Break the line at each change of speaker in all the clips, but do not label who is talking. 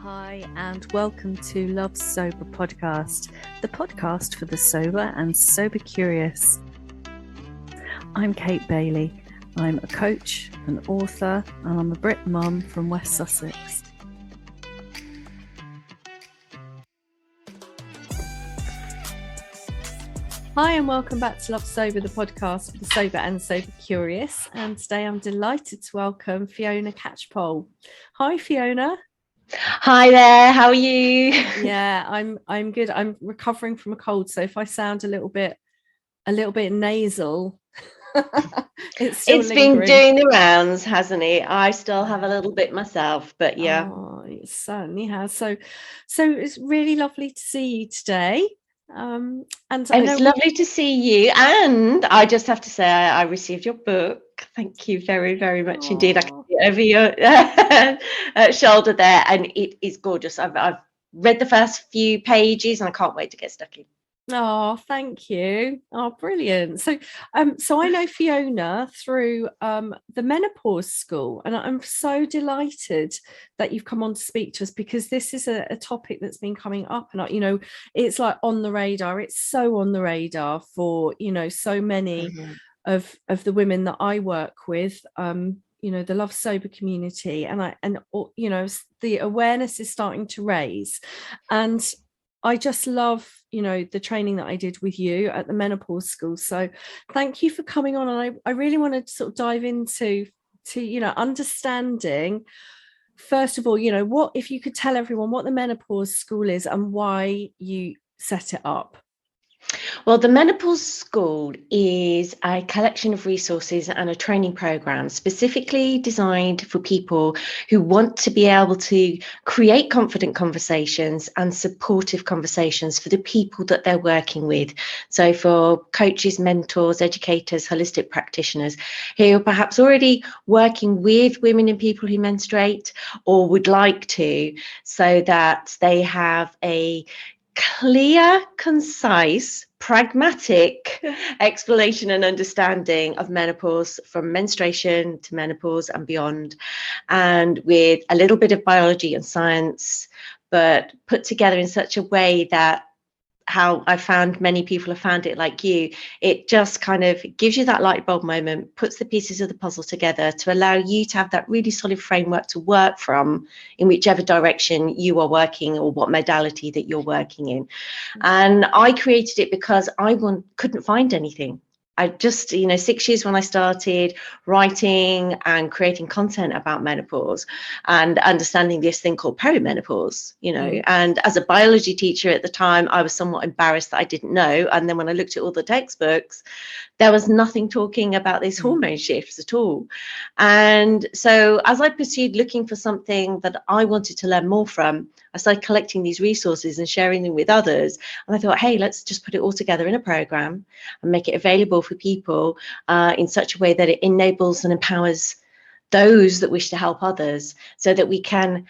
Hi, and welcome to Love Sober Podcast, the podcast for the sober and sober curious. I'm Kate Bailey. I'm a coach, an author, and I'm a Brit mum from West Sussex. Hi, and welcome back to Love Sober, the podcast for the sober and sober curious. And today I'm delighted to welcome Fiona Catchpowle. Hi, Fiona.
Hi there, how are you?
Yeah, I'm good. I'm recovering from a cold, so if I sound a little bit nasal, it's
been doing the rounds, hasn't it? I still have a little bit myself, but yeah.
Oh, it certainly has. So it's really lovely to see you today. And
it's lovely to see you. And I just have to say, I received your book. Thank you very, very much indeed. I can see it over your shoulder there, and it is gorgeous. I've read the first few pages, and I can't wait to get stuck in.
Oh, thank you. Oh, brilliant. So I know Fiona through the Menopause School, and I'm so delighted that you've come on to speak to us, because this is a topic that's been coming up, and it's like on the radar. It's so on the radar for so many of the women that I work with. The Love Sober community, and the awareness is starting to raise, and I just love the training that I did with you at the Menopause School. So thank you for coming on. And I really want to sort of dive into understanding, first of all, what, if you could tell everyone what the Menopause School is and why you set it up.
Well, the Menopause School is a collection of resources and a training program specifically designed for people who want to be able to create confident conversations and supportive conversations for the people that they're working with. So for coaches, mentors, educators, holistic practitioners who are perhaps already working with women and people who menstruate or would like to, so that they have a clear, concise, pragmatic explanation and understanding of menopause, from menstruation to menopause and beyond, and with a little bit of biology and science, but put together in such a way that, how I found many people have found it like you, it just kind of gives you that light bulb moment, puts the pieces of the puzzle together to allow you to have that really solid framework to work from in whichever direction you are working or what modality that you're working in. And I created it because I couldn't find anything. I just, 6 years when I started writing and creating content about menopause and understanding this thing called perimenopause, and as a biology teacher at the time, I was somewhat embarrassed that I didn't know. And then when I looked at all the textbooks, there was nothing talking about these hormone shifts at all. And so as I pursued looking for something that I wanted to learn more from, I started collecting these resources and sharing them with others. And I thought, hey, let's just put it all together in a program and make it available for people in such a way that it enables and empowers those that wish to help others, so that we can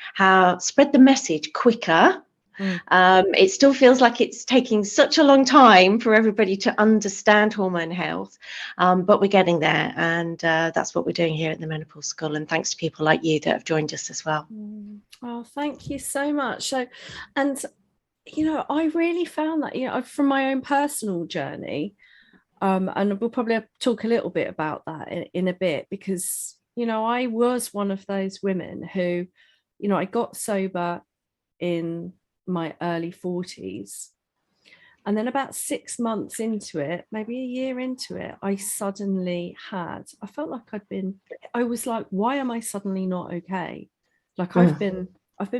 spread the message quicker. It still feels like it's taking such a long time for everybody to understand hormone health, but we're getting there, and that's what we're doing here at the Menopause School, and thanks to people like you that have joined us as well.
Oh, thank you so much. So, and I really found that from my own personal journey, and we'll probably talk a little bit about that in a bit, because I was one of those women who I got sober in my early 40s, and then about 6 months into it, maybe a year into it, I felt like I was like, why am I suddenly not okay? Like I've been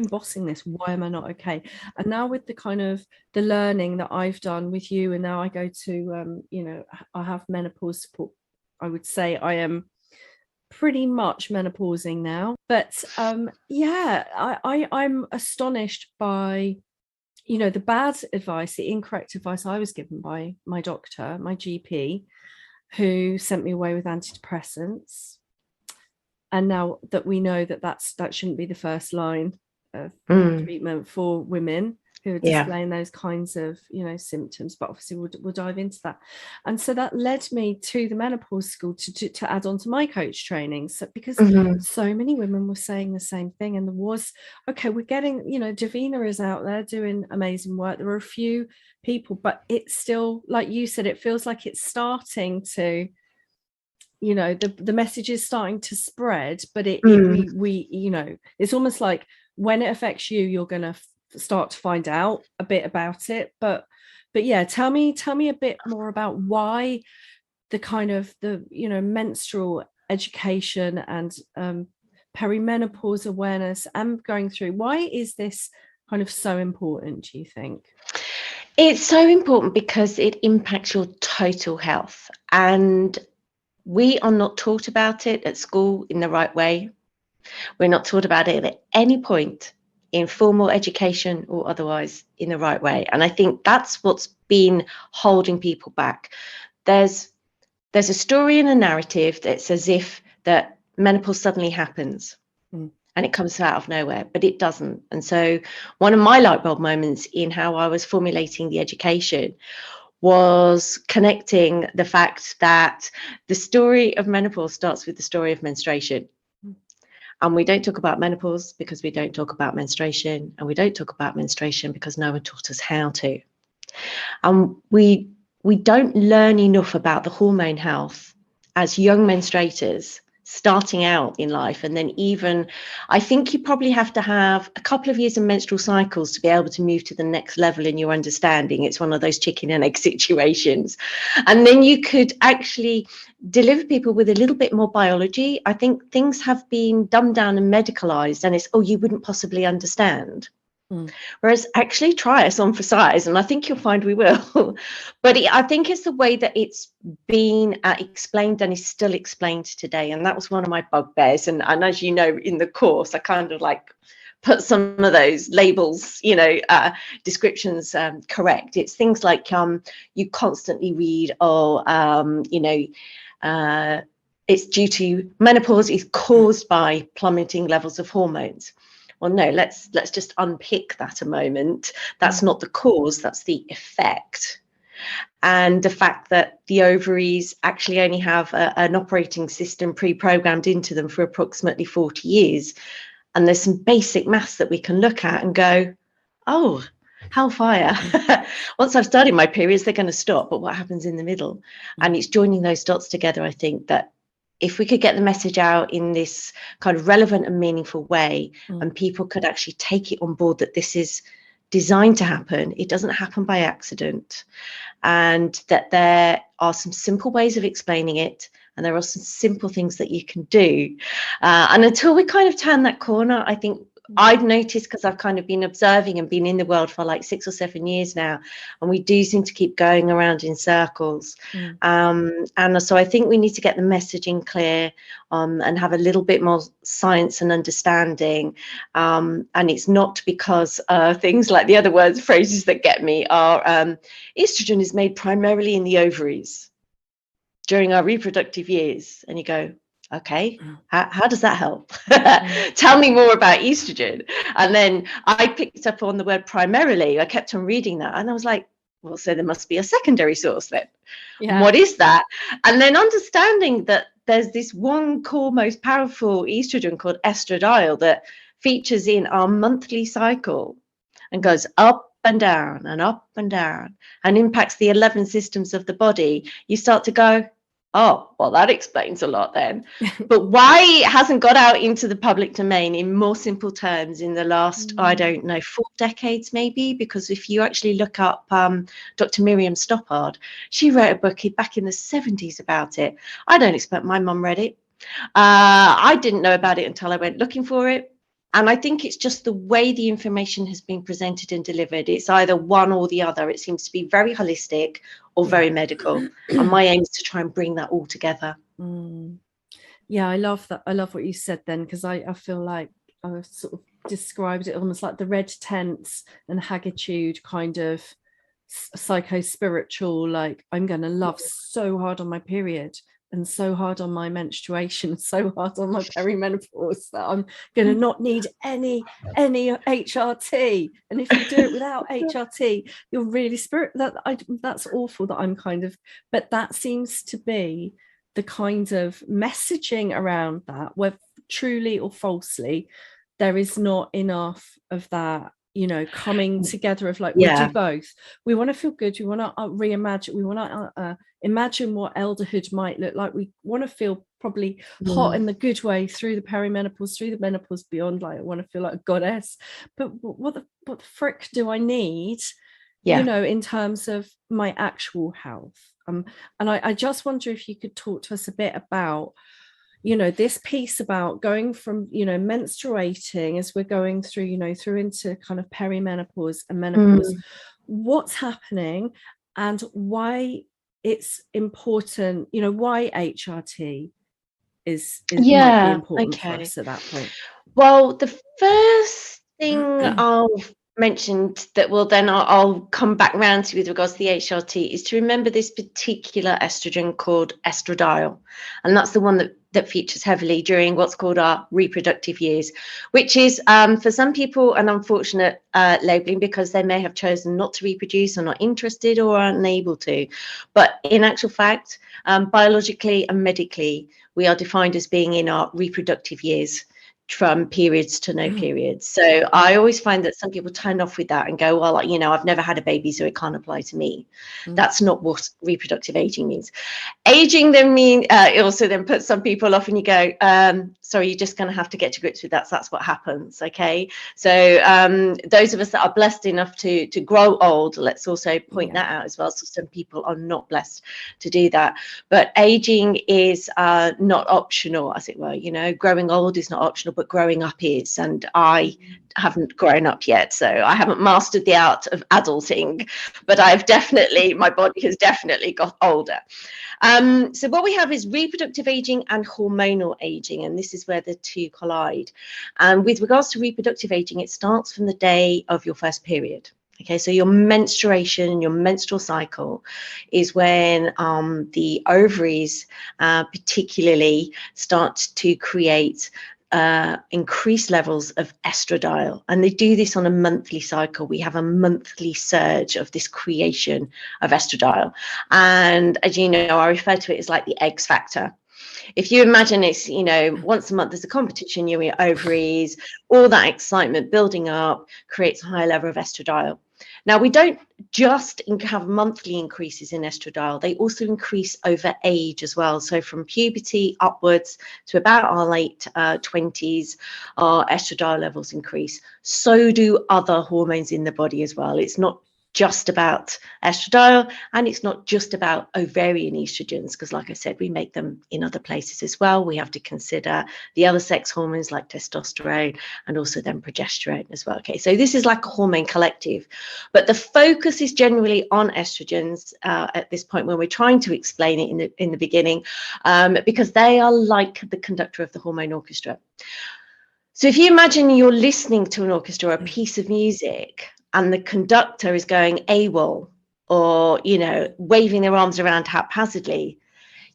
bossing this, why am I not okay? And now with the kind of the learning that I've done with you, and now I go to I have menopause support, I would say I am pretty much menopausing now. But I'm astonished by the bad advice, the incorrect advice I was given by my doctor, my GP, who sent me away with antidepressants. And now that we know that shouldn't be the first line of treatment for women, who are displaying those kinds of, symptoms. But obviously we'll dive into that. And so that led me to the menopause school to add on to my coach training. So because so many women were saying the same thing, and there was, okay, we're getting, Davina is out there doing amazing work. There are a few people, but it's still, like you said, it feels like it's starting to, the message is starting to spread, but we it's almost like when it affects you, you're going to start to find out a bit about it. But yeah, tell me a bit more about why the kind of the menstrual education and perimenopause awareness and going through, why is this kind of so important, do you think?
It's so important because it impacts your total health, and we are not taught about it at school in the right way. We're not taught about it at any point in formal education or otherwise in the right way. And I think that's what's been holding people back. There's a story and a narrative that's as if that menopause suddenly happens and it comes out of nowhere, but it doesn't. And so one of my light bulb moments in how I was formulating the education was connecting the fact that the story of menopause starts with the story of menstruation. And we don't talk about menopause because we don't talk about menstruation, and we don't talk about menstruation because no one taught us how to. And we don't learn enough about the hormone health as young menstruators starting out in life. And then even, I think you probably have to have a couple of years of menstrual cycles to be able to move to the next level in your understanding. It's one of those chicken and egg situations. And then you could actually deliver people with a little bit more biology. I think things have been dumbed down and medicalized, and it's, oh, you wouldn't possibly understand. Whereas actually try us on for size, and I think you'll find we will. But I think it's the way that it's been explained and is still explained today. And that was one of my bugbears. And as you know, in the course, I kind of like put some of those labels, descriptions correct. It's things like you constantly read, it's due to menopause is caused by plummeting levels of hormones. Well, no, let's just unpick that a moment. That's not the cause, that's the effect. And the fact that the ovaries actually only have an operating system pre-programmed into them for approximately 40 years. And there's some basic maths that we can look at and go, oh, hellfire. Once I've started my periods, they're going to stop. But what happens in the middle? And it's joining those dots together, I think, that if we could get the message out in this kind of relevant and meaningful way, and people could actually take it on board that this is designed to happen, it doesn't happen by accident, and that there are some simple ways of explaining it, and there are some simple things that you can do. And until we kind of turn that corner, I think I've noticed, because I've kind of been observing and been in the world for like 6 or 7 years now, and we do seem to keep going around in circles. And so I think we need to get the messaging clear and have a little bit more science and understanding. And it's not because things like the other phrases that get me are estrogen is made primarily in the ovaries during our reproductive years. And you go, okay, how does that help? Tell me more about estrogen. And then I picked up on the word primarily. I kept on reading that, and I was like, well, so there must be a secondary source then. What is that? And then understanding that there's this one core, most powerful estrogen called estradiol that features in our monthly cycle and goes up and down and up and down and impacts the 11 systems of the body. You start to go, oh, well, that explains a lot then. But why it hasn't got out into the public domain in more simple terms in the last, I don't know, 4 decades maybe? Because if you actually look up Dr. Miriam Stoppard, she wrote a book back in the 70s about it. I don't expect my mum read it. I didn't know about it until I went looking for it. And I think it's just the way the information has been presented and delivered. It's either one or the other. It seems to be very holistic or very medical. And my aim is to try and bring that all together.
Yeah, I love that. I love what you said then, because I feel like I've sort of described it almost like the red tents and haggitude kind of psycho-spiritual, like I'm going to love so hard on my period, and so hard on my menstruation, so hard on my perimenopause, that I'm going to not need any HRT. And if you do it without HRT, you're really that's awful that I'm kind of, but that seems to be the kind of messaging around that, where truly or falsely there is not enough of that, you know, coming together of like, we do both. We want to feel good, we want to reimagine, we want to imagine what elderhood might look like, we want to feel probably hot in the good way through the perimenopause, through the menopause, beyond, like I want to feel like a goddess. But what the frick do I need, you know, in terms of my actual health? And I just wonder if you could talk to us a bit about, you know, this piece about going from, you know, menstruating as we're going through, you know, through into kind of perimenopause and menopause, what's happening and why it's important, you know, why HRT is might be important for us at that point.
Well, the first thing I'll mention that will then I'll come back round to with regards to the HRT is to remember this particular estrogen called estradiol, and that's the one that features heavily during what's called our reproductive years, which is for some people an unfortunate labeling, because they may have chosen not to reproduce or not interested or are unable to. But in actual fact, biologically and medically, we are defined as being in our reproductive years, from periods to no periods. So I always find that some people turn off with that and go, well, you know, I've never had a baby, so it can't apply to me. That's not what reproductive aging means. Aging then mean it also then puts some people off, and you go, sorry, you're just going to have to get to grips with that. So that's what happens. Okay, so those of us that are blessed enough to grow old, let's also point that out as well. So some people are not blessed to do that, but aging is not optional, as it were. You know, growing old is not optional, but growing up is, and I haven't grown up yet, so I haven't mastered the art of adulting, but I've definitely, my body has definitely got older. So what we have is reproductive aging and hormonal aging, and this is where the two collide. And with regards to reproductive aging, it starts from the day of your first period. Okay, so your menstruation, your menstrual cycle is when the ovaries particularly start to create increased levels of estradiol, and they do this on a monthly cycle. We have a monthly surge of this creation of estradiol, and as you know, I refer to it as like the X factor. If you imagine it's, you know, once a month there's a competition, you're in your ovaries, all that excitement building up creates a higher level of estradiol. Now, we don't just have monthly increases in estradiol, they also increase over age as well. So from puberty upwards to about our late 20s, our estradiol levels increase. So do other hormones in the body as well. It's not just about estradiol, and it's not just about ovarian estrogens, because like I said, we make them in other places as well. We have to consider the other sex hormones like testosterone and also then progesterone as well. Okay, so this is like a hormone collective, but the focus is generally on estrogens at this point when we're trying to explain it in the beginning, because they are like the conductor of the hormone orchestra. So if you imagine you're listening to an orchestra or a piece of music, and the conductor is going AWOL, or, you know, waving their arms around haphazardly,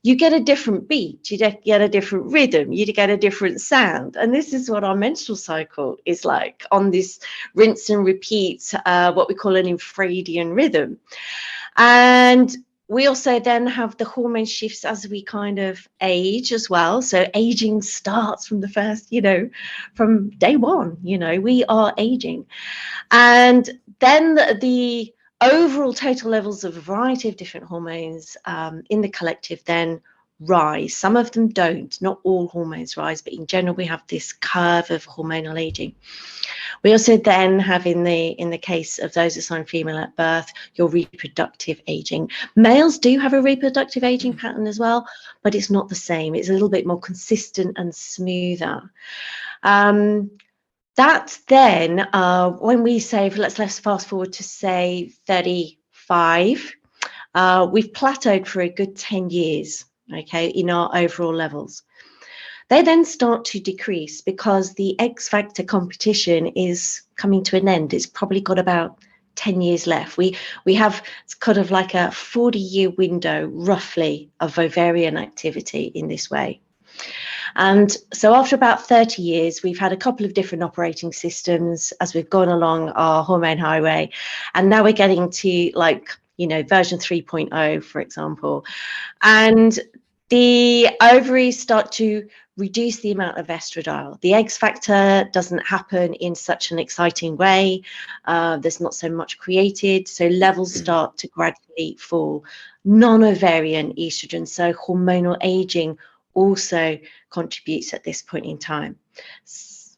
you get a different beat, you get a different rhythm, you get a different sound. And this is what our menstrual cycle is like, on this rinse and repeat, what we call an infradian rhythm. And we also then have the hormone shifts as we kind of age as well. So aging starts from the first, you know, from day one, you know, we are aging. And then the overall total levels of a variety of different hormones in the collective then rise. Some of them don't, not all hormones rise, but in general we have this curve of hormonal aging. We also then have, in the case of those assigned female at birth, your reproductive aging. Males do have a reproductive aging pattern as well, but it's not the same. It's a little bit more consistent and smoother. That then, when we say, let's fast forward to say 35, we've plateaued for a good 10 years, okay, in our overall levels. They then start to decrease because the X factor competition is coming to an end. It's probably got about 10 years left. We have kind of like a 40-year window roughly of ovarian activity in this way. And so after about 30 years, we've had a couple of different operating systems as we've gone along our hormone highway. And now we're getting to, like, you know, version 3.0, for example. And the ovaries start to reduce the amount of estradiol. The X factor doesn't happen in such an exciting way. There's not so much created. So levels start to gradually fall. Non-ovarian estrogen, so hormonal aging, also contributes at this point in time.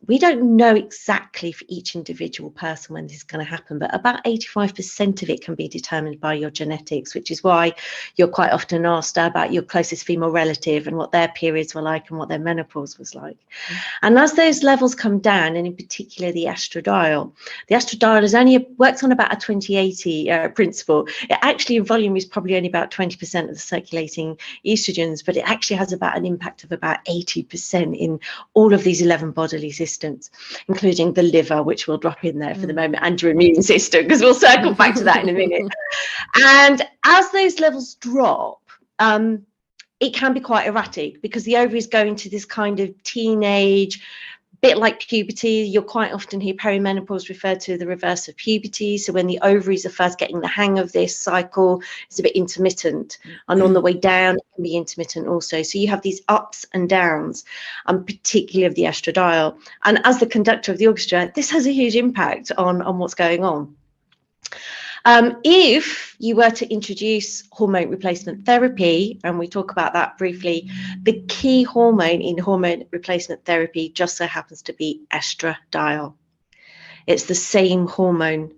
We don't know exactly for each individual person when this is going to happen, but about 85% of it can be determined by your genetics, which is why you're quite often asked about your closest female relative and what their periods were like and what their menopause was like. And as those levels come down, and in particular the estradiol is only works on about a 20-80 principle. It actually in volume is probably only about 20% of the circulating estrogens, but it actually has about an impact of about 80% in all of these 11 bodily systems, including the liver, which we'll drop in there for the moment, and your immune system, because we'll circle back to that in a minute. And as those levels drop, it can be quite erratic because the ovaries go into this kind of teenage, bit like puberty. You'll quite often hear perimenopause referred to the reverse of puberty. So when the ovaries are first getting the hang of this cycle, it's a bit intermittent. And on the way down, it can be intermittent also. So you have these ups and downs, and particularly of the estradiol. And as the conductor of the orchestra, this has a huge impact on what's going on. If you were to introduce hormone replacement therapy, and we talk about that briefly, the key hormone in hormone replacement therapy just so happens to be estradiol. It's the same hormone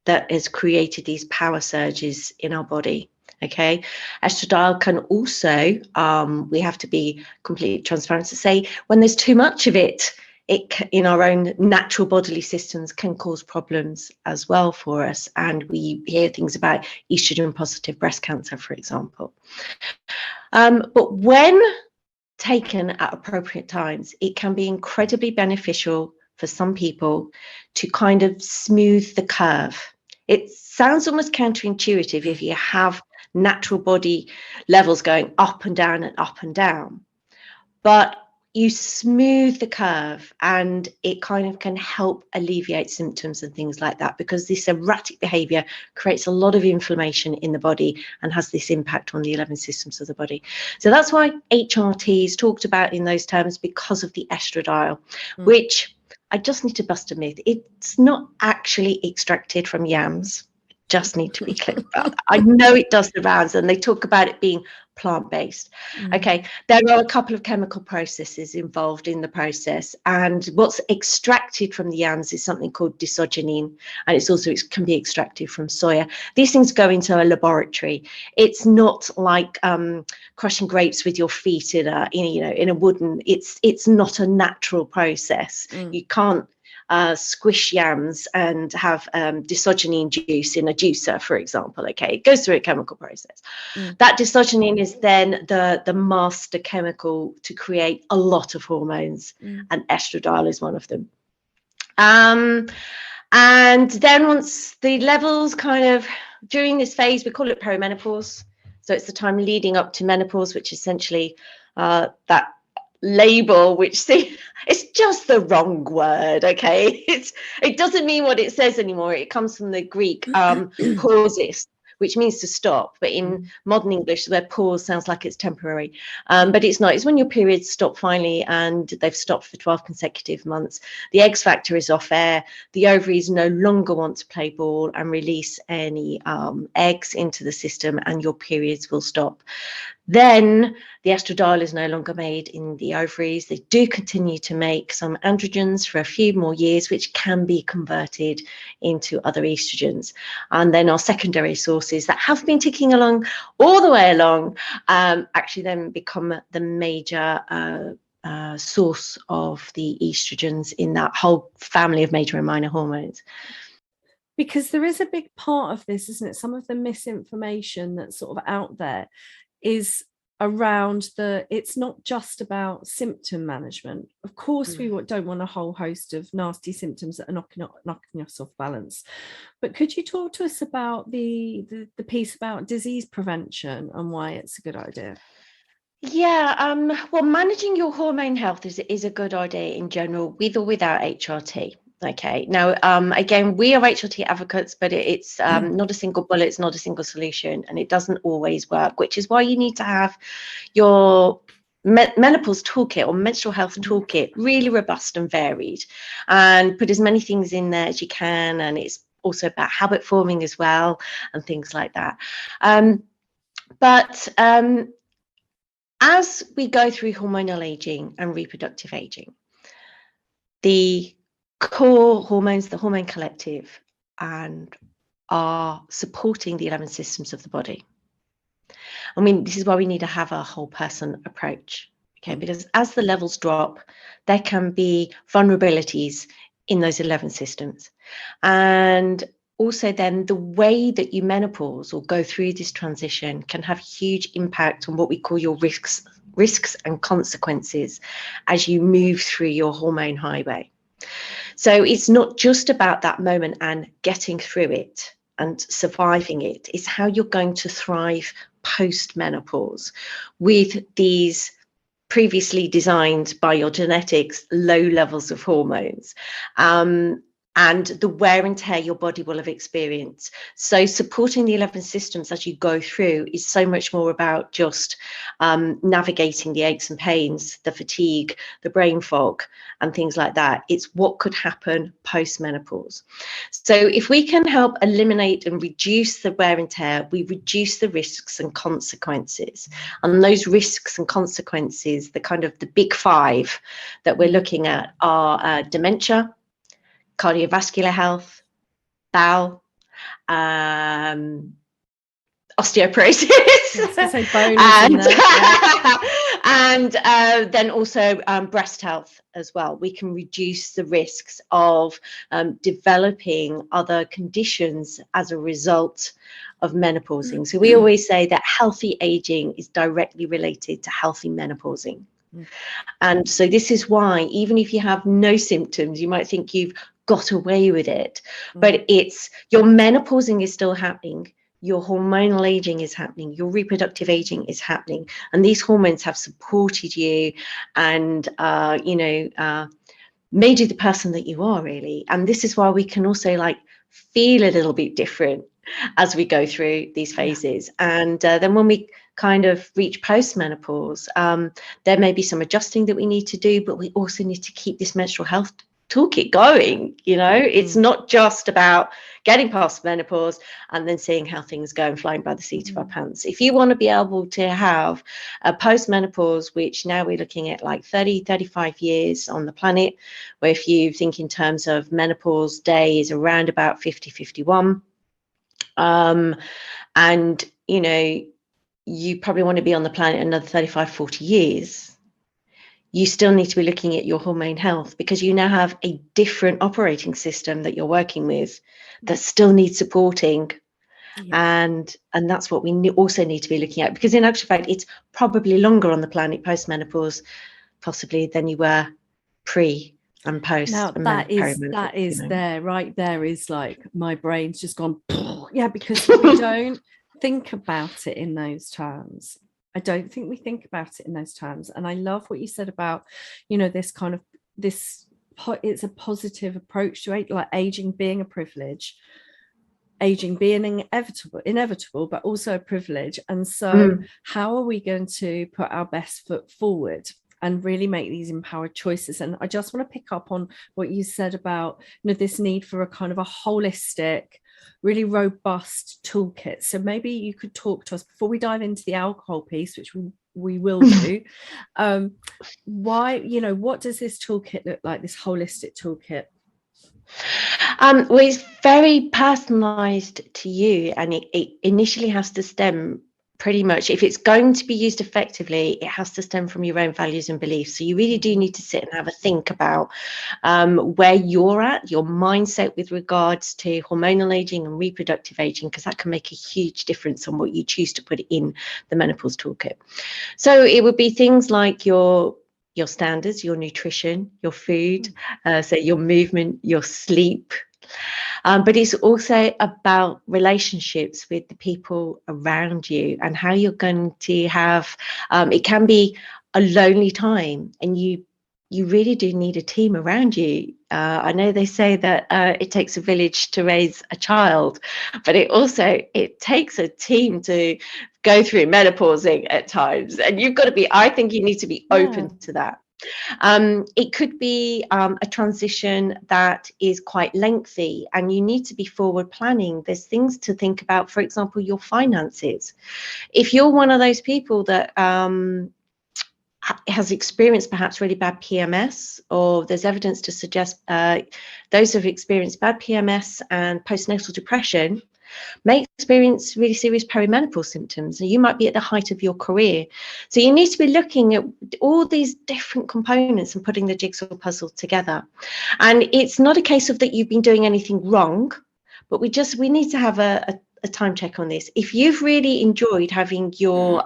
that has created these power surges in our body. Okay, estradiol can also, we have to be completely transparent to say, when there's too much of it, in our own natural bodily systems can cause problems as well for us. And we hear things about estrogen positive breast cancer, for example. But when taken at appropriate times, it can be incredibly beneficial for some people to kind of smooth the curve. It sounds almost counterintuitive if you have natural body levels going up and down and up and down. But you smooth the curve and it kind of can help alleviate symptoms and things like that, because this erratic behavior creates a lot of inflammation in the body and has this impact on the 11 systems of the body. So that's why HRT is talked about in those terms, because of the estradiol, which I just need to bust a myth. It's not actually extracted from yams. Just need to be clear about that. I know it does the rounds and they talk about it being plant-based. Okay, there are a couple of chemical processes involved in the process, and what's extracted from the yams is something called disogenine, and it can be extracted from soya. These things go into a laboratory. It's not like crushing grapes with your feet in a wooden. It's not a natural process. You can't squish yams and have disogenine juice in a juicer, for example. Okay, it goes through a chemical process. That disogenine is then the master chemical to create a lot of hormones, and estradiol is one of them. And then once the levels kind of, during this phase, we call it perimenopause. So it's the time leading up to menopause, which essentially that label, which it's just the wrong word. Okay, it doesn't mean what it says anymore. It comes from the Greek pausis, which means to stop, but in modern English the word pause sounds like it's temporary, but it's not. It's when your periods stop finally, and they've stopped for 12 consecutive months. The X factor is off air, the ovaries no longer want to play ball and release any eggs into the system, and your periods will stop. Then the estradiol is no longer made in the ovaries. They do continue to make some androgens for a few more years, which can be converted into other estrogens. And then our secondary sources that have been ticking along all the way along actually then become the major source of the estrogens in that whole family of major and minor hormones.
Because there is a big part of this, isn't it? Some of the misinformation that's sort of out there is around it's not just about symptom management. Of course, we don't want a whole host of nasty symptoms that are knocking us off balance. But could you talk to us about the piece about disease prevention and why it's a good idea?
Yeah, well, managing your hormone health is a good idea in general, with or without HRT. Okay, now, again, we are HRT advocates, but it's not a single bullet, it's not a single solution, and it doesn't always work, which is why you need to have your menopause toolkit or menstrual health toolkit really robust and varied, and put as many things in there as you can. And it's also about habit forming as well and things like that. But as we go through hormonal aging and reproductive aging, the core hormones, the hormone collective, and are supporting the 11 systems of the body. I mean, this is why we need to have a whole person approach, okay? Because as the levels drop, there can be vulnerabilities in those 11 systems. And also then the way that you menopause or go through this transition can have huge impact on what we call your risks and consequences as you move through your hormone highway. So it's not just about that moment and getting through it and surviving it. It's how you're going to thrive post-menopause with these previously designed by your genetics low levels of hormones, and the wear and tear your body will have experienced. So supporting the 11 systems as you go through is so much more about just navigating the aches and pains, the fatigue, the brain fog, and things like that. It's what could happen post-menopause. So if we can help eliminate and reduce the wear and tear, we reduce the risks and consequences. And those risks and consequences, the kind of the big five that we're looking at, are dementia, cardiovascular health, bowel, osteoporosis, and then also breast health as well. We can reduce the risks of developing other conditions as a result of menopausing. So we always say that healthy aging is directly related to healthy menopausing. And so this is why, even if you have no symptoms, you might think you've got away with it, but it's your menopausing is still happening, your hormonal aging is happening, your reproductive aging is happening, and these hormones have supported you and made you the person that you are, really. And this is why we can also like feel a little bit different as we go through these phases. And then when we kind of reach post-menopause, there may be some adjusting that we need to do, but we also need to keep this menstrual health toolkit going. It's not just about getting past menopause and then seeing how things go and flying by the seat of our pants. If you want to be able to have a post-menopause, which now we're looking at like 35 years on the planet, where if you think in terms of menopause day is around about 50-51, and you probably want to be on the planet another 35-40 years, you still need to be looking at your hormone health, because you now have a different operating system that you're working with that still needs supporting. And that's what we also need to be looking at, because in actual fact, it's probably longer on the planet post-menopause possibly than you were pre and post.
Now that is there, right there is like my brain's just gone, because we don't think about it in those terms. I don't think we think about it in those terms. And I love what you said about, this kind of it's a positive approach to it, like aging being a privilege, aging being inevitable, but also a privilege. And so how are we going to put our best foot forward and really make these empowered choices? And I just want to pick up on what you said about this need for a kind of a holistic, really robust toolkit. So maybe you could talk to us before we dive into the alcohol piece, which we will do. Why, what does this toolkit look like, this holistic toolkit?
Well, it's very personalized to you, and it initially has to stem pretty much, if it's going to be used effectively, it has to stem from your own values and beliefs. So you really do need to sit and have a think about where you're at, your mindset with regards to hormonal aging and reproductive aging, because that can make a huge difference on what you choose to put in the menopause toolkit. So it would be things like your standards, your nutrition, your food, so your movement, your sleep. But it's also about relationships with the people around you and how you're going to have, it can be a lonely time, and you really do need a team around you. I know they say that it takes a village to raise a child, but it takes a team to go through menopausing at times. And you've got to be, I think you need to be open to that. It could be a transition that is quite lengthy, and you need to be forward planning. There's things to think about, for example, your finances. If you're one of those people that has experienced perhaps really bad PMS, or there's evidence to suggest those who've experienced bad PMS and postnatal depression may experience really serious perimenopause symptoms, and you might be at the height of your career. So you need to be looking at all these different components and putting the jigsaw puzzle together. And it's not a case of that you've been doing anything wrong, but we need to have a time check on this. If you've really enjoyed having your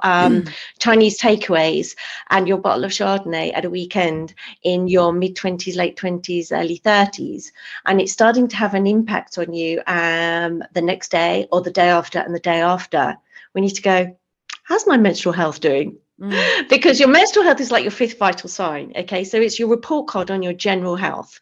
Chinese takeaways and your bottle of Chardonnay at a weekend in your mid-20s, late 20s, early 30s, and it's starting to have an impact on you the next day or the day after and the day after, we need to go, how's my menstrual health doing? Because your menstrual health is like your fifth vital sign. Okay, so it's your report card on your general health,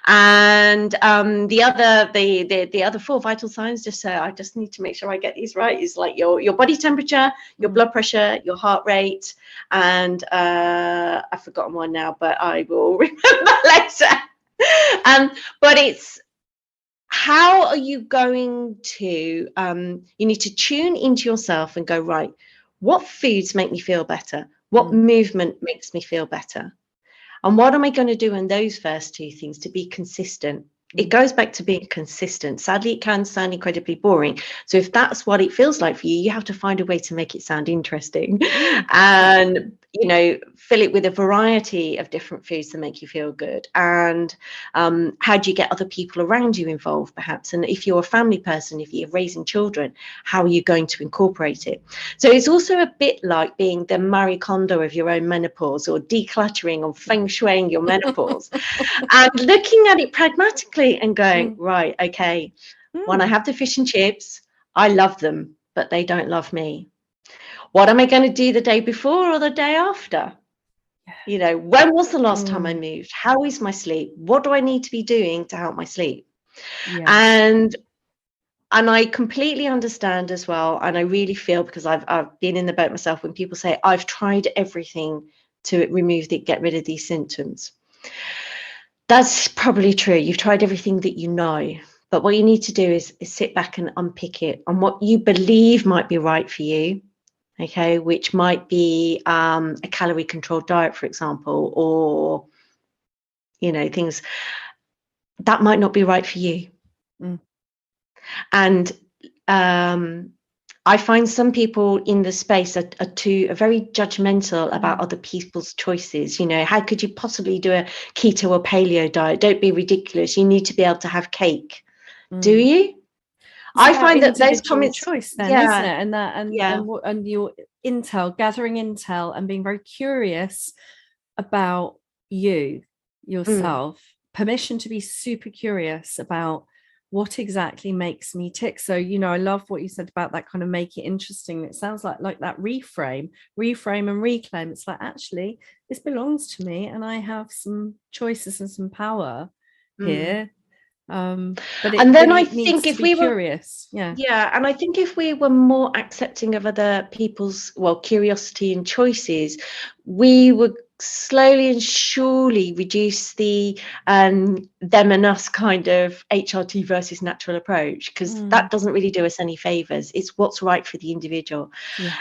and the other four vital signs, just so I just need to make sure I get these right, is like your body temperature, your blood pressure, your heart rate, and I've forgotten one now, but I will remember later. But it's, how are you going to you need to tune into yourself and go, right, what foods make me feel better? What movement makes me feel better? And what am I going to do in those first two things to be consistent? It goes back to being consistent. Sadly, it can sound incredibly boring. So if that's what it feels like for you, you have to find a way to make it sound interesting. And, fill it with a variety of different foods that make you feel good. And how do you get other people around you involved, perhaps? And if you're a family person, if you're raising children, how are you going to incorporate it? So it's also a bit like being the Marie Kondo of your own menopause, or decluttering or feng shuiing your menopause, and looking at it pragmatically and going, right, okay, when I have the fish and chips, I love them, but they don't love me. What am I going to do the day before or the day after? When was the last time I moved? How is my sleep? What do I need to be doing to help my sleep? And I completely understand as well. And I really feel, because I've been in the boat myself, when people say, I've tried everything to get rid of these symptoms. That's probably true. You've tried everything that you know. But what you need to do is sit back and unpick it on what you believe might be right for you. Okay, which might be a calorie controlled diet, for example, or, things that might not be right for you. And I find some people in the space are very judgmental about other people's choices. How could you possibly do a keto or paleo diet? Don't be ridiculous. You need to be able to have cake. Do you? I find that those comments,
choice then, isn't it? And your gathering intel and being very curious about yourself, permission to be super curious about what exactly makes me tick. So, I love what you said about that, kind of make it interesting. It sounds like that reframe and reclaim. It's like, actually, this belongs to me and I have some choices and some power here. But
and then I think if we were
curious,
and I think if we were more accepting of other people's curiosity and choices, we would slowly and surely reduce the them and us kind of HRT versus natural approach, because that doesn't really do us any favors. It's what's right for the individual.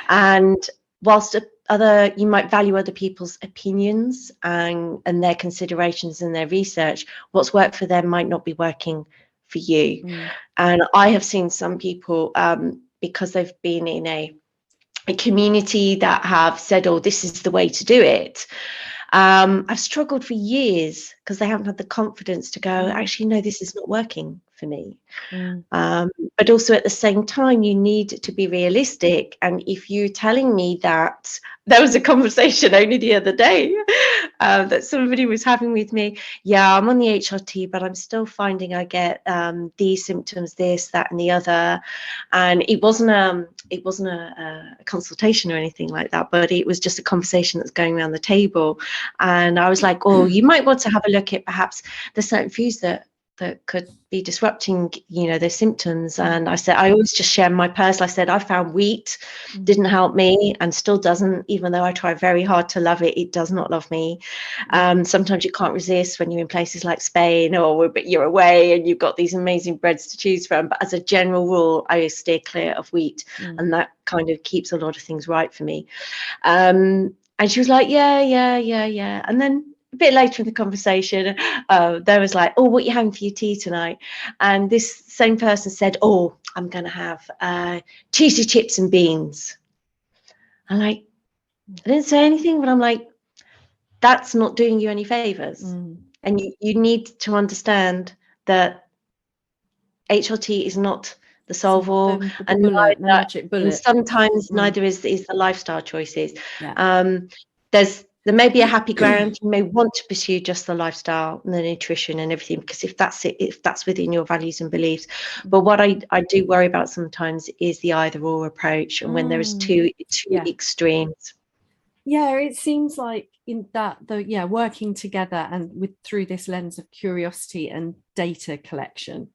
And whilst you might value other people's opinions and their considerations and their research, what's worked for them might not be working for you. And I have seen some people, because they've been in a a community that have said, oh, this is the way to do it. I've struggled for years because they haven't had the confidence to go, actually, no, this is not working for me. But also at the same time, you need to be realistic. And if you're telling me that, there was a conversation only the other day that somebody was having with me. Yeah, I'm on the HRT, but I'm still finding I get these symptoms, this, that, and the other. And it wasn't a consultation or anything like that, but it was just a conversation that's going around the table. And I was like, oh, you might want to have a look at perhaps there's certain foods that could be disrupting, their symptoms. And I said, I always just share my personal. I said, I found wheat didn't help me and still doesn't, even though I try very hard to love it, it does not love me. Sometimes you can't resist when you're in places like Spain or you're away and you've got these amazing breads to choose from. But as a general rule, I steer clear of wheat, and that kind of keeps a lot of things right for me. And she was like, yeah. And then a bit later in the conversation, there was like, oh, what are you having for your tea tonight? And this same person said, oh, I'm going to have cheesy chips and beans. I'm like, I didn't say anything, but I'm like, that's not doing you any favors. And you need to understand that HRT is not the solve all, and
bullet, the magic bullet.
And sometimes neither is the lifestyle choices. There may be a happy ground. You may want to pursue just the lifestyle and the nutrition and everything, because if that's within your values and beliefs. But what I do worry about sometimes is the either or approach, and when there is two extremes.
Yeah, it seems like in that working together and through this lens of curiosity and data collection.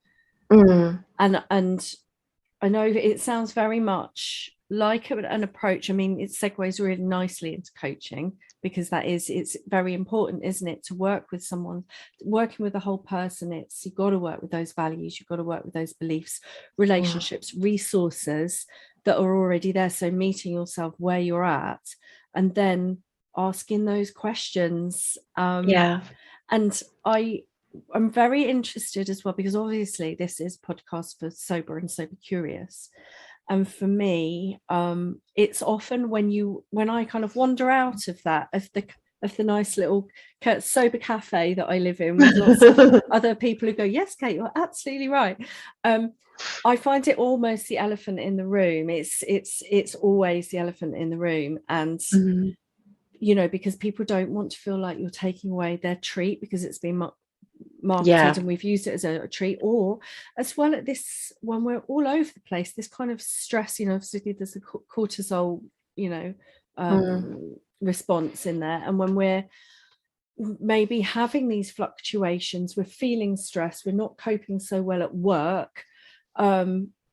And I know it sounds very much like an approach. I mean, it segues really nicely into coaching, because it's very important, isn't it, to work with someone, working with a whole person. You've got to work with those values, you've got to work with those beliefs, relationships, resources that are already there. So meeting yourself where you're at and then asking those questions. And I'm very interested as well, because obviously this is a podcast for sober and sober curious. And for me, it's often when I kind of wander out of the nice little sober cafe that I live in with lots of other people who go, yes, Kate, you're absolutely right. I find it almost the elephant in the room. It's always the elephant in the room. And because people don't want to feel like you're taking away their treat because it's been marketed and we've used it as a treat, or as well at this, when we're all over the place, this kind of stress, obviously there's a cortisol response in there, and when we're maybe having these fluctuations, we're feeling stressed, we're not coping so well at work,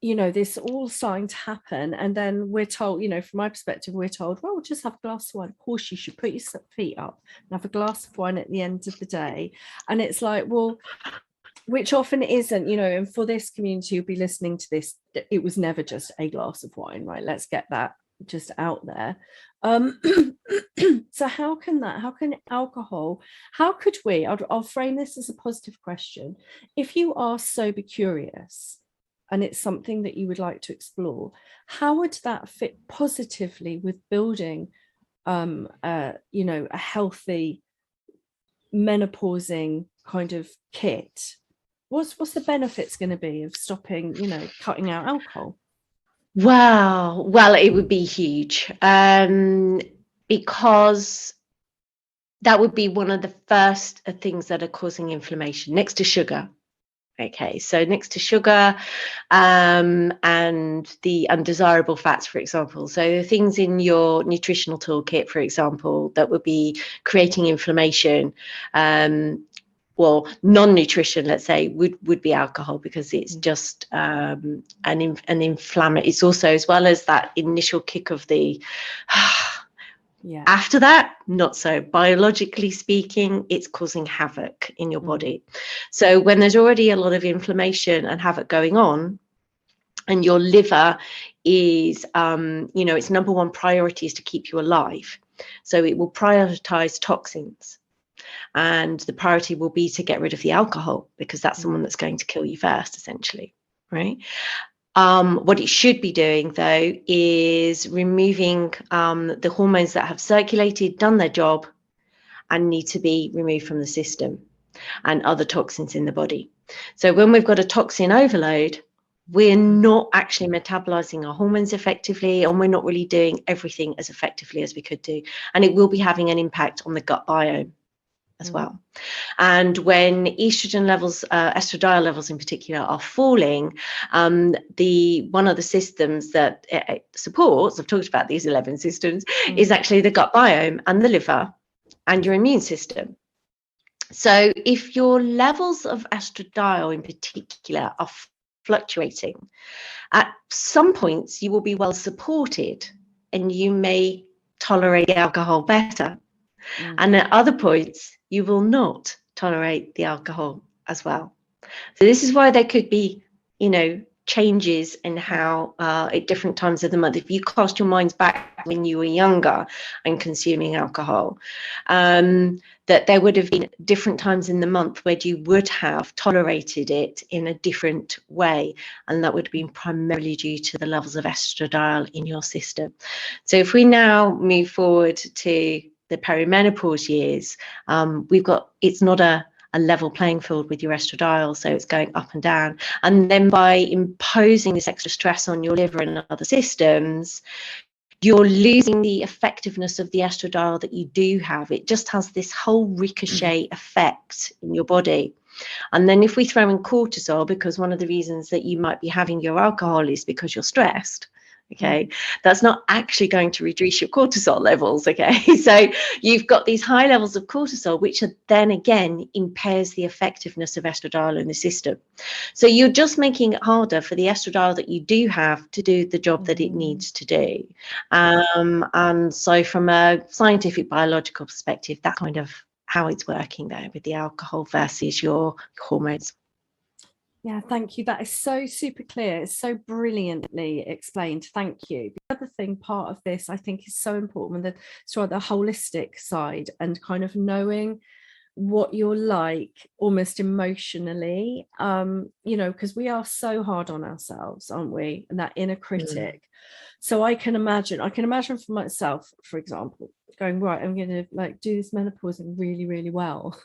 this all starting to happen, and then we're told, from my perspective, we're told, well, just have a glass of wine. Of course you should put your feet up and have a glass of wine at the end of the day. And it's like, well, which often isn't, and for this community who'll be listening to this, it was never just a glass of wine, right? Let's get that just out there. So how can alcohol, how could we, I'll frame this as a positive question. If you are sober curious and it's something that you would like to explore, how would that fit positively with building a healthy menopausing kind of kit? What's the benefits going to be of stopping, cutting out alcohol?
Wow. Well, it would be huge, because that would be one of the first things that are causing inflammation next to sugar. Okay, so next to sugar and the undesirable fats, for example. So the things in your nutritional toolkit, for example, that would be creating inflammation, non-nutrition, let's say, would be alcohol, because it's just an inflammatory. It's also, as well as that initial kick of the after that, not so. Biologically speaking, it's causing havoc in your body. So when there's already a lot of inflammation and havoc going on, and your liver is, its number one priority is to keep you alive. So it will prioritize toxins. And the priority will be to get rid of the alcohol, because that's the one that's going to kill you first, essentially, right? What it should be doing, though, is removing the hormones that have circulated, done their job, and need to be removed from the system, and other toxins in the body. So when we've got a toxin overload, we're not actually metabolizing our hormones effectively, and we're not really doing everything as effectively as we could do. And it will be having an impact on the gut biome as well. And when estrogen levels, estradiol levels in particular, are falling, one of the systems that it supports, I've talked about these 11 systems, is actually the gut biome and the liver and your immune system. So if your levels of estradiol in particular are fluctuating, at some points you will be well supported and you may tolerate the alcohol better. And at other points, you will not tolerate the alcohol as well. So this is why there could be, changes in how at different times of the month. If you cast your minds back when you were younger and consuming alcohol, that there would have been different times in the month where you would have tolerated it in a different way. And that would have been primarily due to the levels of estradiol in your system. So if we now move forward to the perimenopause years, it's not a level playing field with your estradiol, so it's going up and down. And then by imposing this extra stress on your liver and other systems, you're losing the effectiveness of the estradiol that you do have. It just has this whole ricochet effect in your body. And then if we throw in cortisol, because one of the reasons that you might be having your alcohol is because you're stressed, okay, that's not actually going to reduce your cortisol levels, okay? So you've got these high levels of cortisol, which are then again impairs the effectiveness of estradiol in the system. So you're just making it harder for the estradiol that you do have to do the job that it needs to do. And so from a scientific biological perspective, that's kind of how it's working there with the alcohol versus your hormones.
Yeah, thank you. That is so super clear. It's so brilliantly explained. Thank you. The other thing, part of this, I think is so important, the holistic side and kind of knowing what you're like almost emotionally, because we are so hard on ourselves, aren't we? And that inner critic. So I can imagine for myself, for example, going, right, I'm going to do this menopause really, really well.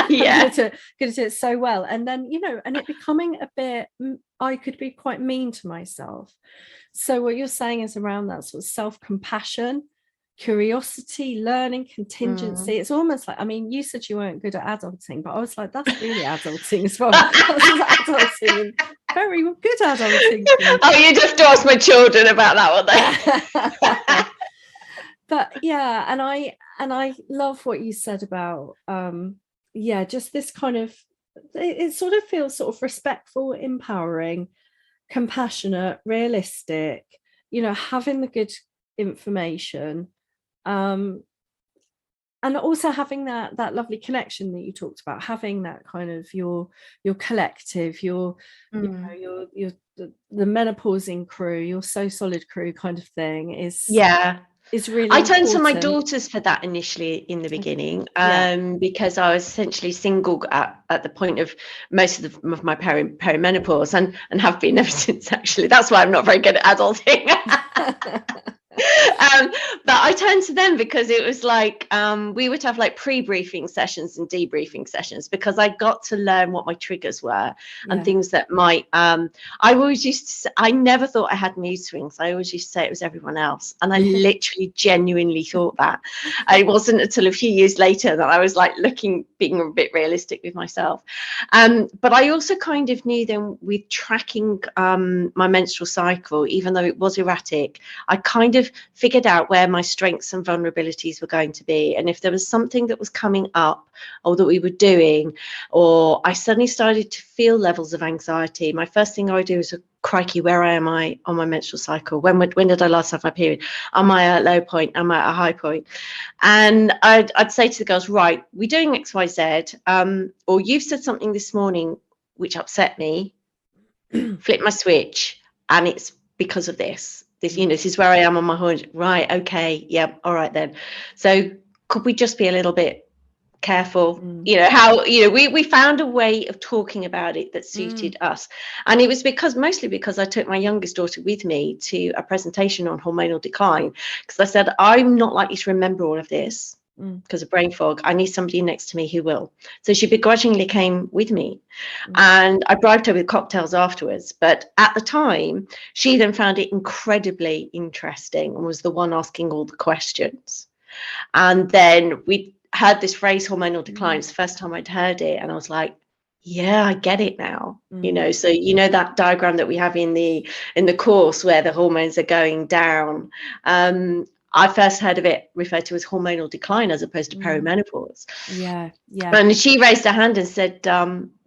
Yeah.
I'm going to do it so well. And then, and it becoming a bit, I could be quite mean to myself. So what you're saying is around that sort of self-compassion, curiosity, learning, contingency. It's almost like, you said you weren't good at adulting, but I was like, that's really adulting as well. That's adulting, and very good adulting.
Oh, you just asked my children about that one.
But yeah, and I love what you said about just this kind of, it sort of feels sort of respectful, empowering, compassionate, realistic, having the good information, and also having that lovely connection that you talked about, having that kind of your collective, your the menopausing crew, your So Solid crew kind of thing is really
I turned
important.
to my daughters for that initially in the beginning, because I was essentially single at the point of most of my perimenopause and have been ever since, actually. That's why I'm not very good at adulting. But I turned to them because it was like we would have pre-briefing sessions and debriefing sessions, because I got to learn what my triggers were and things that might I never thought I had mood swings. I always used to say it was everyone else, and I literally genuinely thought that. It wasn't until a few years later that I was being a bit realistic with myself. But I also kind of knew then, with tracking my menstrual cycle, even though it was erratic, I kind of figured out where my strengths and vulnerabilities were going to be. And if there was something that was coming up or that we were doing, or I suddenly started to feel levels of anxiety, my first thing I would do is, crikey, where am I on my menstrual cycle? When did I last have my period? Am I at a low point? Am I at a high point? And I'd say to the girls, right, we're doing X, Y, Z, or you've said something this morning which upset me, flip my switch, and it's because of this. This is where I am on my hormones. Right, okay, yeah, all right then. So could we just be a little bit careful, how, we found a way of talking about it that suited us. And it was mostly because I took my youngest daughter with me to a presentation on hormonal decline, because I said, I'm not likely to remember all of this because of brain fog. I need somebody next to me who will. So she begrudgingly came with me, and I bribed her with cocktails afterwards. But at the time, she then found it incredibly interesting and was the one asking all the questions. And then we heard this phrase, hormonal decline. It's the first time I'd heard it, and I was like, yeah, I get it now. So that diagram that we have in the course where the hormones are going down, I first heard of it referred to as hormonal decline as opposed to perimenopause.
Yeah.
And she raised her hand and said,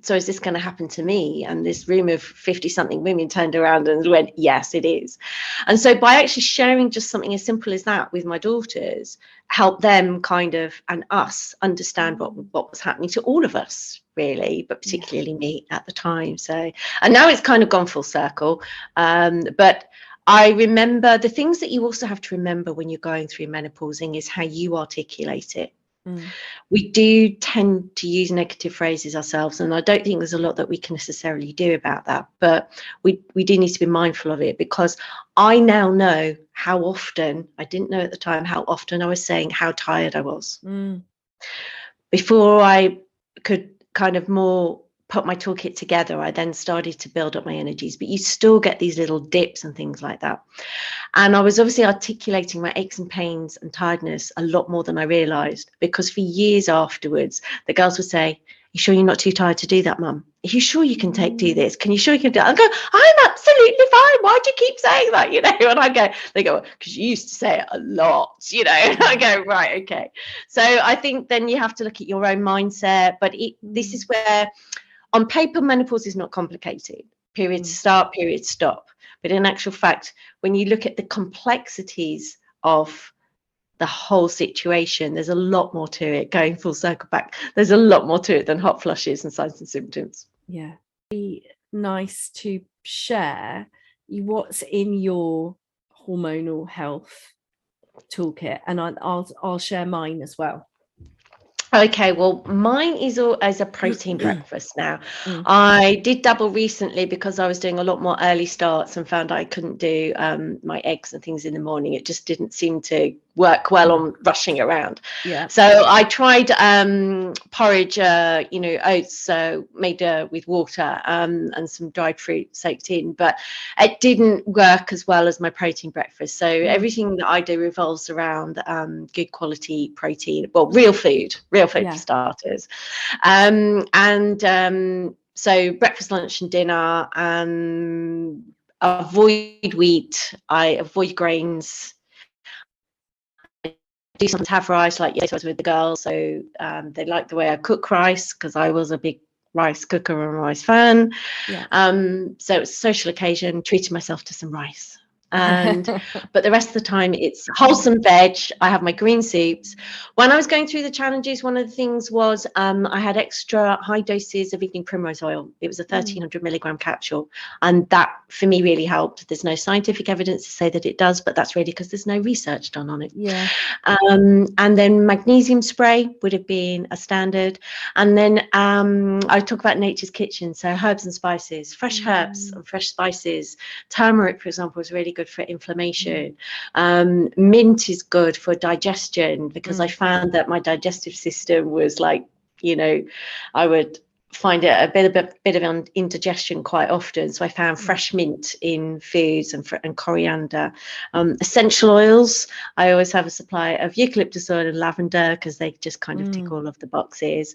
so is this going to happen to me? And this room of 50 something women turned around and went, yes, it is. And so by actually sharing just something as simple as that with my daughters, helped them and us understand what was happening to all of us, really, but particularly me at the time. So, and now it's kind of gone full circle. But I remember the things that you also have to remember when you're going through menopausing is how you articulate it. We do tend to use negative phrases ourselves, and I don't think there's a lot that we can necessarily do about that, but we do need to be mindful of it, because I now know how often, I didn't know at the time how often I was saying how tired I was. Before I could kind of more put my toolkit together, I then started to build up my energies, but you still get these little dips and things like that. And I was obviously articulating my aches and pains and tiredness a lot more than I realized, because for years afterwards, the girls would say, "You sure you're not too tired to do that, Mum? Are you sure you can do this? Can you sure you can do that?" I go, "I'm absolutely fine. Why do you keep saying that?" And they go, "Because you used to say it a lot," And I go, "Right, okay." So I think then you have to look at your own mindset. But this is where, on paper, menopause is not complicated. Periods start, periods stop. But in actual fact, when you look at the complexities of the whole situation, there's a lot more to it. Going full circle back, there's a lot more to it than hot flushes and signs and symptoms.
Yeah. Be nice to share what's in your hormonal health toolkit, and I'll share mine as well.
Okay, well, mine is as a protein breakfast now. I did double recently because I was doing a lot more early starts and found I couldn't do my eggs and things in the morning. It just didn't seem to work well on rushing around.
Yeah.
So I tried porridge, oats made with water and some dried fruit soaked in, but it didn't work as well as my protein breakfast. So everything that I do revolves around good quality protein, well, real food for starters. So breakfast, lunch and dinner, avoid wheat, I avoid grains. Do sometimes have rice, like yesterday I was with the girls, so they like the way I cook rice, because I was a big rice cooker and rice fan. So it's a social occasion, treated myself to some rice. But the rest of the time it's wholesome veg. I have my green soups. When I was going through the challenges, one of the things was I had extra high doses of evening primrose oil. It was a 1300 milligram capsule, and that for me really helped. There's no scientific evidence to say that it does, but that's really because there's no research done on it. And then magnesium spray would have been a standard. And then I talk about nature's kitchen, so herbs and spices, fresh herbs and fresh spices. Turmeric, for example, is really good for inflammation. Mint is good for digestion, because I found that my digestive system was like, I would find it a bit of indigestion quite often. So I found fresh mint in foods and coriander. Essential oils, I always have a supply of eucalyptus oil and lavender, because they just kind of tick all of the boxes.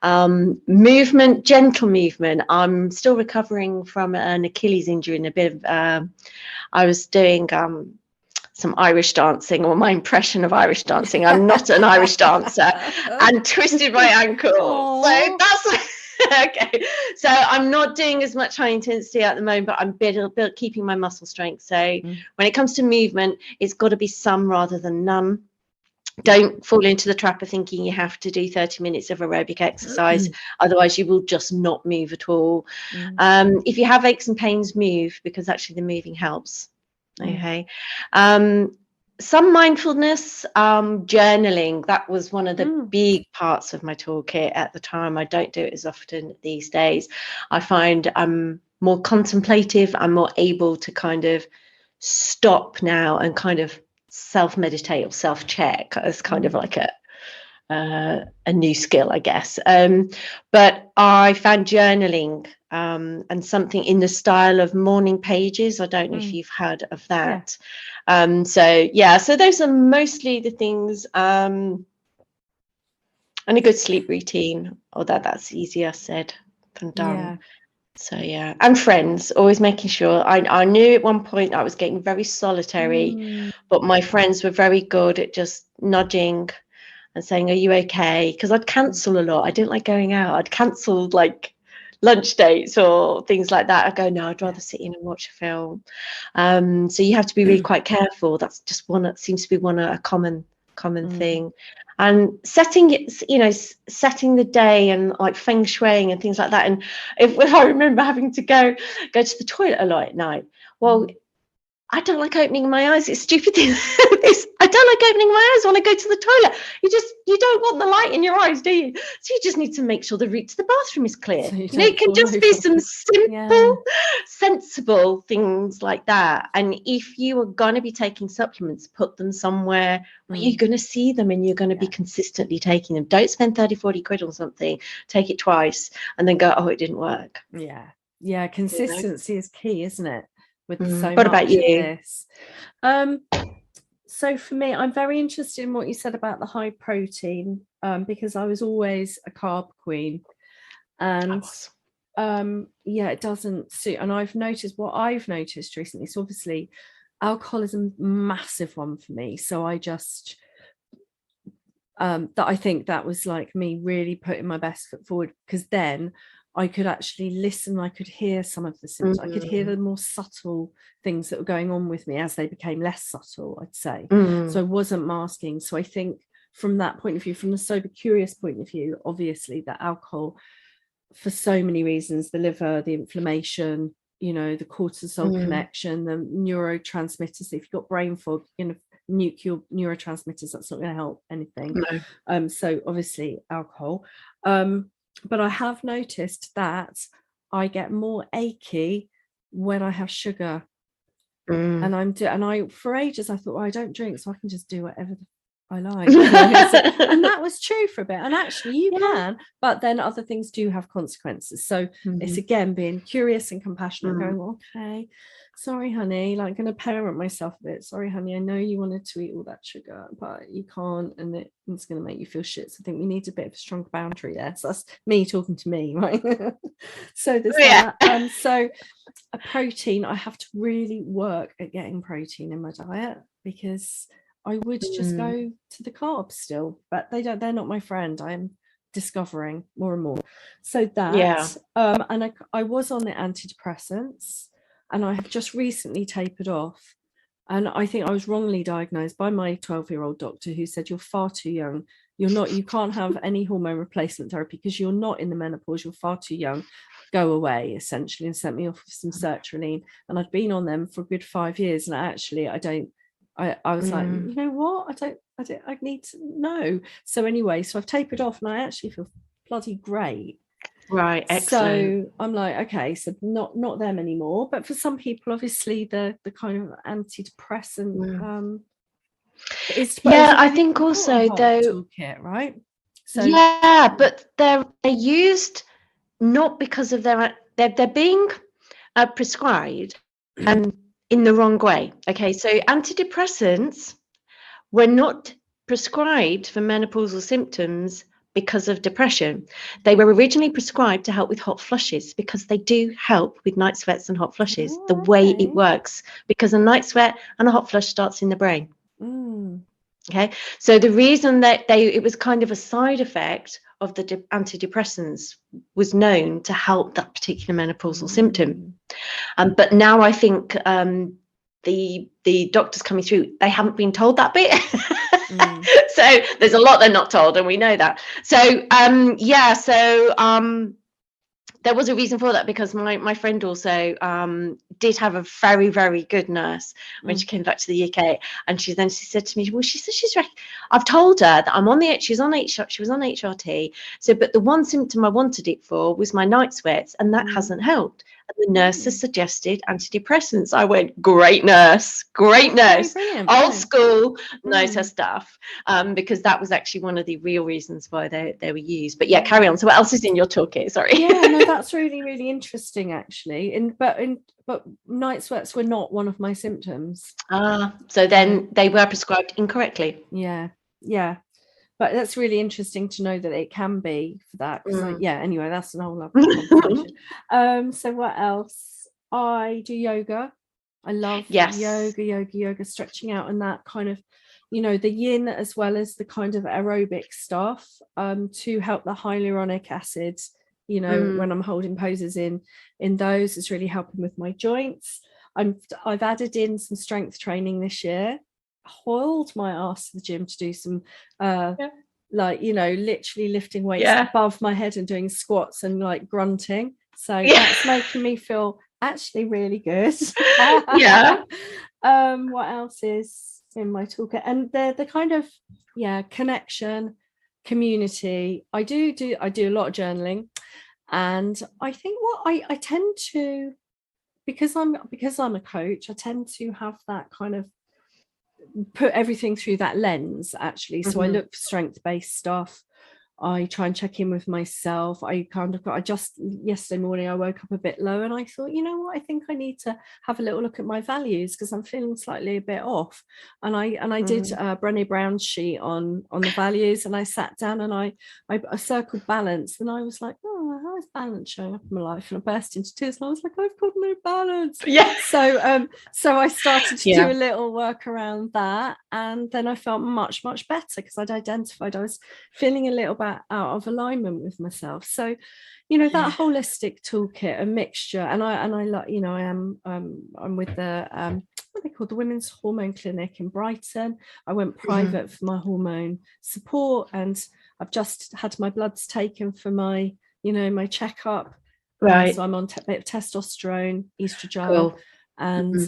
Movement, gentle movement. I'm still recovering from an Achilles injury and a bit of I was doing some Irish dancing, or my impression of Irish dancing. I'm not an Irish dancer, and twisted my ankle. So that's okay. So I'm not doing as much high intensity at the moment, but I'm keeping my muscle strength. So when it comes to movement, it's got to be some rather than none. Don't fall into the trap of thinking you have to do 30 minutes of aerobic exercise. Otherwise, you will just not move at all. If you have aches and pains, move, because actually the moving helps. Okay. some mindfulness, journaling. That was one of the big parts of my toolkit at the time. I don't do it as often these days. I find I'm more contemplative. I'm more able to kind of stop now and kind of self-meditate or self-check as kind of like a new skill, I guess. But I found journaling and something in the style of morning pages. I don't know if you've heard of that. So those are mostly the things. And a good sleep routine, although that's easier said than done. So and friends, always making sure. I knew at one point I was getting very solitary, but my friends were very good at just nudging and saying, are you okay? Because I'd cancel a lot. I didn't like going out. I'd cancel like lunch dates or things like that. I'd go, no, I'd rather sit in and watch a film. So you have to be really quite careful. That's just one that seems to be a common thing. And setting the day and like feng shuiing and things like that. And if I remember having to go to the toilet a lot at night, well, I don't like opening my eyes. It's stupid. I don't like opening my eyes when I go to the toilet. You don't want the light in your eyes, do you? So you just need to make sure the route to the bathroom is clear. So it can just be some simple, sensible things like that. And if you are going to be taking supplements, put them somewhere where you're going to see them and you're going to be consistently taking them. Don't spend 30-40 quid on something, take it twice and then go, oh, it didn't work.
Yeah, consistency is key, isn't it? With so
what
much
about you?
Of this. So for me, I'm very interested in what you said about the high protein, because I was always a carb queen, and it doesn't suit. And I've noticed recently. So obviously, alcohol is a massive one for me. So I just I think that was like me really putting my best foot forward, because then I could actually listen. I could hear some of the symptoms. I could hear the more subtle things that were going on with me as they became less subtle, I'd say. So I wasn't masking. So I think from that point of view, from the sober curious point of view, obviously that alcohol, for so many reasons, the liver, the inflammation, the cortisol connection, the neurotransmitters. If you've got brain fog, nuke your neurotransmitters. That's not going to help anything. No. So obviously alcohol. But I have noticed that I get more achy when I have sugar, and for ages I thought, well, I don't drink, so I can just do whatever I like. And that was true for a bit. And actually, you can, but then other things do have consequences. So it's again being curious and compassionate, going, okay, sorry, honey, like going to parent myself a bit. Sorry, honey, I know you wanted to eat all that sugar, but you can't, and it's going to make you feel shit. So I think we need a bit of a stronger boundary there. So that's me talking to me, right? So there's that. So a protein, I have to really work at getting protein in my diet, because I would just go to the carbs still, but they're not my friend. I'm discovering more and more. So that, and I was on the antidepressants, and I have just recently tapered off. And I think I was wrongly diagnosed by my 12-year-old doctor, who said, you're far too young. You can't have any hormone replacement therapy because you're not in the menopause. You're far too young. Go away, essentially, and sent me off with some sertraline. And I'd been on them for a good 5 years. And I was like, you know what? I need to know. So anyway, so I've tapered off and I actually feel bloody great.
Right, excellent.
So I'm like, okay, so not them anymore. But for some people, obviously, the kind of antidepressant is.
Yeah, I think also though
toolkit, right? So
but they're used not because of they're being prescribed in the wrong way. Okay, so antidepressants were not prescribed for menopausal symptoms because of depression. They were originally prescribed to help with hot flushes, because they do help with night sweats and hot flushes, the way it works, because a night sweat and a hot flush starts in the brain. Okay, so the reason that it was kind of a side effect of the antidepressants was known to help that particular menopausal symptom. But now I think the doctors coming through, they haven't been told that bit. So there's a lot they're not told, and we know that. So there was a reason for that, because my friend also did have a very, very good nurse when she came back to the UK, and she said to me, well, she said I've told her that she was on HRT, so but the one symptom I wanted it for was my night sweats, and that hasn't helped. And the nurse has suggested antidepressants. I went, great nurse, old school, knows her stuff, because that was actually one of the real reasons why they were used. But yeah, carry on. So what else is in your toolkit? Sorry.
Yeah, no, that's really, really interesting, actually. But night sweats were not one of my symptoms.
So then they were prescribed incorrectly.
Yeah. But that's really interesting to know that it can be for that. Anyway, that's an whole other conversation. So what else? I do yoga. I love yoga, stretching out, and that kind of, the yin as well as the kind of aerobic stuff, to help the hyaluronic acid, when I'm holding poses in those. It's really helping with my joints. I've added in some strength training this year. Hauled my ass to the gym to do some literally lifting weights above my head and doing squats and like grunting. So that's making me feel actually really good. What else is in my toolkit? And the kind of connection, community. I do a lot of journaling, and I think what I tend to, because I'm a coach, I tend to have that kind of put everything through that lens, actually. So I look for strength-based stuff. I try and check in with myself. I just yesterday morning I woke up a bit low, and I thought, you know what, I think I need to have a little look at my values, because I'm feeling slightly a bit off. And I did Brené Brown's sheet on the values, and I sat down and I circled balance, and I was like, oh, how is balance showing up in my life? And I burst into tears, and I was like, I've got no balance. So I started to do a little work around that, and then I felt much better, because I'd identified I was feeling a little bit out of alignment with myself. So that holistic toolkit, a mixture. And I like, I'm with the what they call the Women's Hormone Clinic in Brighton. I went private for my hormone support, and I've just had my bloods taken for my my checkup. So I'm on a bit of testosterone, estrogen, and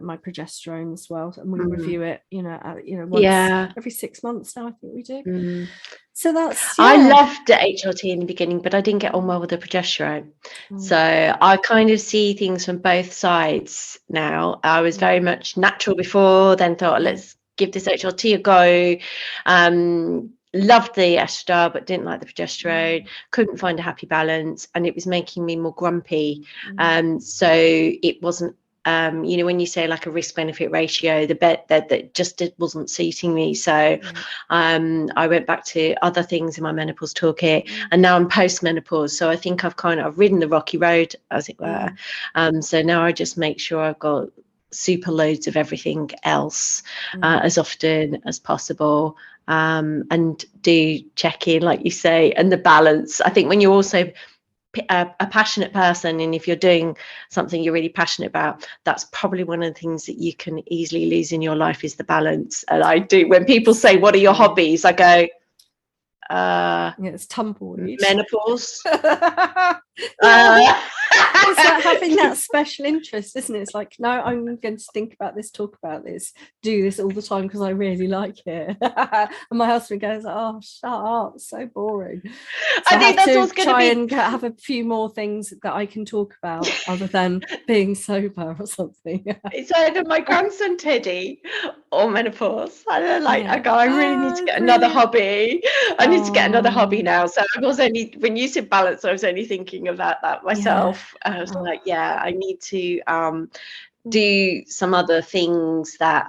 my progesterone as well, and we review it once every 6 months now, I think we do. So that's
I loved the HRT in the beginning, but I didn't get on well with the progesterone. So I kind of see things from both sides now. I was very much natural before, then thought, let's give this HRT a go. Loved the estrogen, but didn't like the progesterone. Couldn't find a happy balance, and it was making me more grumpy. So it wasn't, when you say like a risk benefit ratio, the bet that just wasn't suiting me. So I went back to other things in my menopause toolkit, and now I'm post-menopause. So I think I've ridden the rocky road, as it were. So now I just make sure I've got super loads of everything else as often as possible. And do check in, like you say, and the balance. I think when you're also a passionate person, and if you're doing something you're really passionate about, that's probably one of the things that you can easily lose in your life, is the balance. And I do, when people say, what are your hobbies, I go,
it's tumbleweed,
menopause.
It's like having that special interest, isn't it? It's like, no, I'm going to think about this, talk about this, do this all the time because I really like it. And my husband goes, oh, shut up, so boring. So I think that's what's going to try and have a few more things that I can talk about other than being sober or something.
It's either my grandson Teddy or menopause. I really need to get another hobby. I need to get another hobby now. So I was only, when you said balance, I was only thinking about that myself. I was like, I need to do some other things that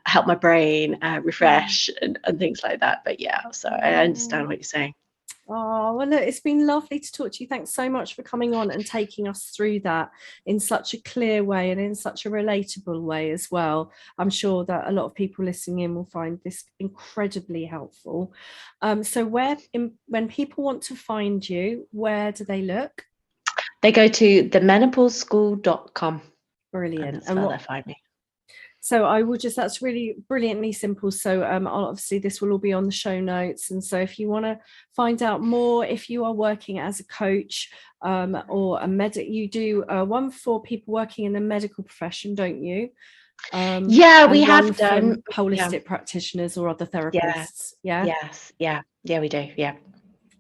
help my brain refresh and things like that. But so I understand what you're saying.
Oh, well, look, it's been lovely to talk to you. Thanks so much for coming on and taking us through that in such a clear way and in such a relatable way as well. I'm sure that a lot of people listening in will find this incredibly helpful. So when people want to find you, where do they look?
They go to themenopauseSchool.com.
Brilliant.
And that's where they find me.
So I will just, that's really brilliantly simple. So obviously this will all be on the show notes. And so if you want to find out more, if you are working as a coach or a medic, you do one for people working in the medical profession, don't you?
Yeah, we have done
holistic practitioners or other therapists.
Yes, we do. Yeah.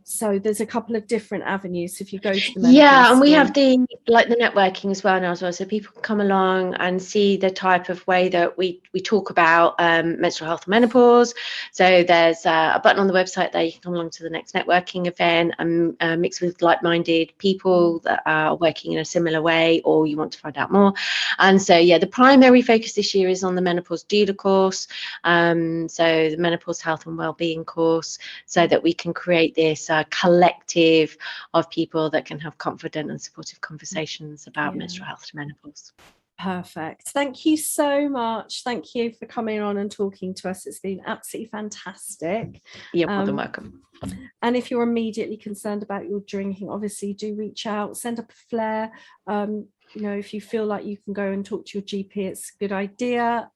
So there's a couple of different avenues if you go to the
and
school.
we have the networking as well now as well, so people can come along and see the type of way that we talk about menstrual health and menopause. So there's a button on the website there, you can come along to the next networking event and mix with like-minded people that are working in a similar way, or you want to find out more. And so the primary focus this year is on the Menopause Doula course, so the Menopause Health and Wellbeing course, so that we can create this collective of people that can have confident and supportive conversations about menstrual health and menopause.
Perfect. Thank you so much. Thank you for coming on and talking to us. It's been absolutely fantastic.
You're more than welcome.
And if you're immediately concerned about your drinking, obviously do reach out, send up a flare. If you feel like you can go and talk to your GP, it's a good idea.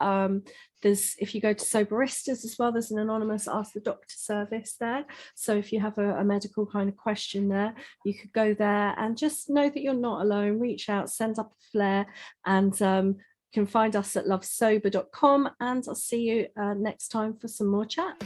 If you go to Soberistas as well, there's an anonymous Ask the Doctor service there. So if you have a medical kind of question there, you could go there and just know that you're not alone. Reach out, send up a flare, and you can find us at lovesober.com. And I'll see you next time for some more chat.